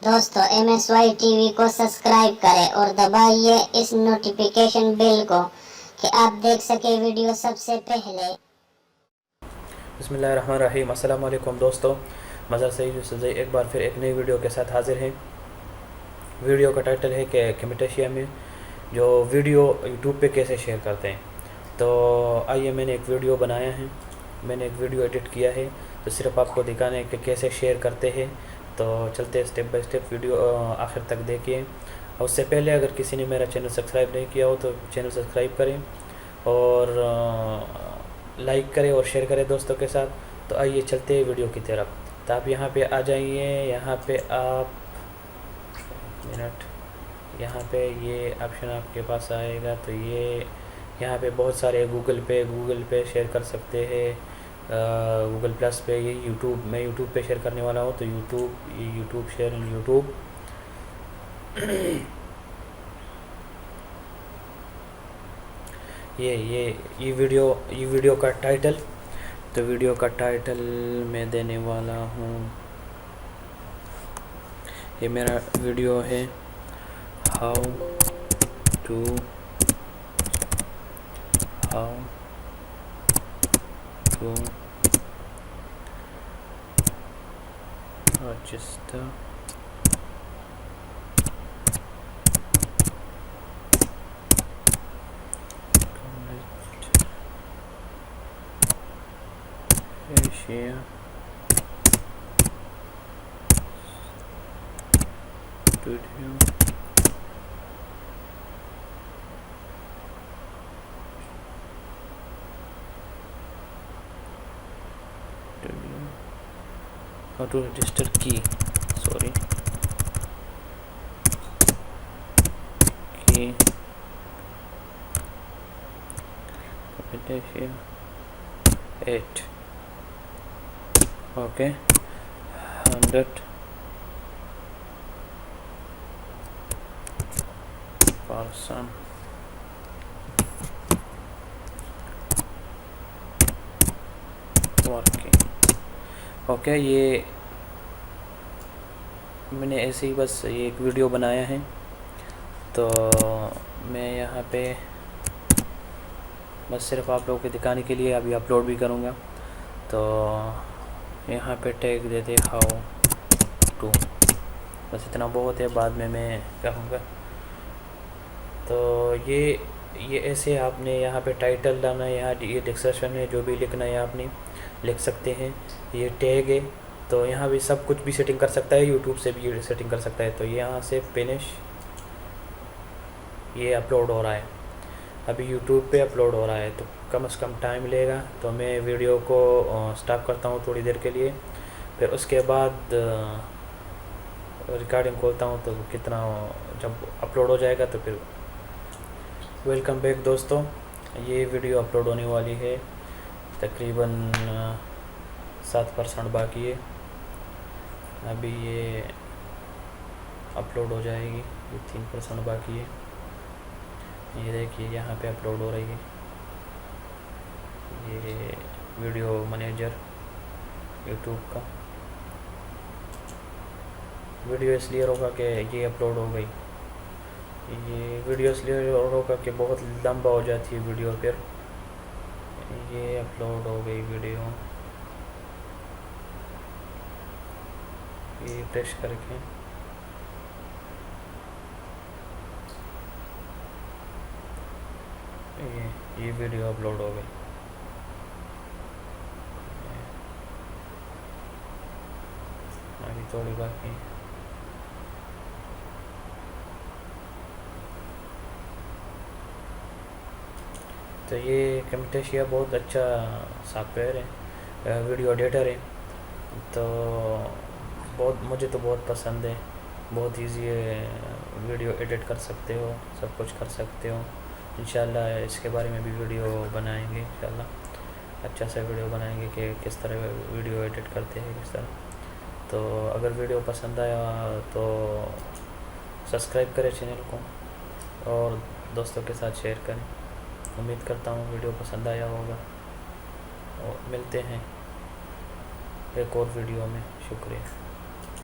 दोस्तों MSY TV को subscribe करें और दबाइए इस नोटिफिकेशन बेल को कि आप देख सके वीडियो सबसे पहले। बिस्मिल्लाहिर्रहमानिर्रहीम। अस्सलाम वालेकुम दोस्तों, मज़र सईद यूसुफ एक बार फिर एक नई वीडियो के साथ हाजिर हैं। वीडियो का टाइटल है कि कैमटेशिया में जो वीडियो यूट्यूब पे कैसे शेयर करते हैं। तो आइए, मैंने एक वीडियो बनाया है, मैंने एक वीडियो एडिट किया है, तो सिर्फ आपको दिखाना है कि कैसे शेयर करते हैं। तो चलते हैं स्टेप बाय स्टेप, वीडियो आखिर तक देखिए। और उससे पहले अगर किसी ने मेरा चैनल सब्सक्राइब नहीं किया हो तो चैनल सब्सक्राइब करें और लाइक करें और शेयर करें दोस्तों के साथ। तो आइए चलते हैं वीडियो की तरफ। तो आप यहाँ पे आ जाइए, यहाँ पे आप यहाँ पे ये ऑप्शन आपके पास आएगा। तो ये यहाँ पे बहुत सारे गूगल पे शेयर कर सकते हैं, गूगल प्लस पे, ये यूट्यूब, मैं यूट्यूब पे शेयर करने वाला हूँ। तो यूट्यूब शेयर इन यूट्यूब। ये वीडियो का टाइटल, तो वीडियो का टाइटल मैं देने वाला हूँ, ये मेरा वीडियो है, how to register Asia Studio how to register key Asia 8 okay 100 person working। Okay, ये मैंने ऐसे ही बस ये एक वीडियो बनाया है। तो मैं यहाँ पे बस सिर्फ आप लोगों को दिखाने के लिए अभी अपलोड भी करूँगा। तो यहाँ पे टैग देते हाउ टू, बस इतना बहुत है, बाद में मैं कहूँगा। तो ये ऐसे आपने यहाँ पे टाइटल डालना है, यहाँ ये डिस्क्रिप्शन है, जो भी लिखना है आपने लिख सकते हैं। ये टैग है, तो यहाँ भी सब कुछ भी सेटिंग कर सकता है, यूट्यूब से भी सेटिंग कर सकता है। तो यहाँ से फिनिश, ये अपलोड हो रहा है, अभी यूट्यूब पे अपलोड हो रहा है, तो कम से कम टाइम लेगा। तो मैं वीडियो को स्टॉप करता हूँ थोड़ी देर के लिए, फिर उसके बाद रिकॉर्डिंग खोलता हूँ। तो कितना जब अपलोड हो जाएगा तो फिर वेलकम बैक दोस्तों। ये वीडियो अपलोड होने वाली है, तकरीबन 7% बाकी है, अभी ये अपलोड हो जाएगी, ये 3% बाकी है। ये देखिए यहाँ पे अपलोड हो रही है, ये वीडियो मैनेजर यूट्यूब का। वीडियो इसलिए रोका कि ये अपलोड हो गई, ये वीडियो इसलिए रोका कि बहुत लंबा हो जाती है वीडियो, फिर ये अपलोड हो गई वीडियो। ये प्रेस करके ये वीडियो अपलोड हो गई। अभी थोड़ी बाकी है। तो ये कैमटेशिया बहुत अच्छा सॉफ्टवेयर है, वीडियो एडिटर है। तो मुझे तो बहुत पसंद है, बहुत इजी है, वीडियो एडिट कर सकते हो, सब कुछ कर सकते हो। इंशाल्लाह इसके बारे में भी वीडियो बनाएंगे, इंशाल्लाह अच्छा सा वीडियो बनाएंगे कि किस तरह वीडियो एडिट करते हैं, किस तरह। तो अगर वीडियो पसंद आया तो सब्सक्राइब करें चैनल को और दोस्तों के साथ शेयर करें। उम्मीद करता हूँ वीडियो पसंद आया होगा, और मिलते हैं एक और वीडियो में। शुक्रिया।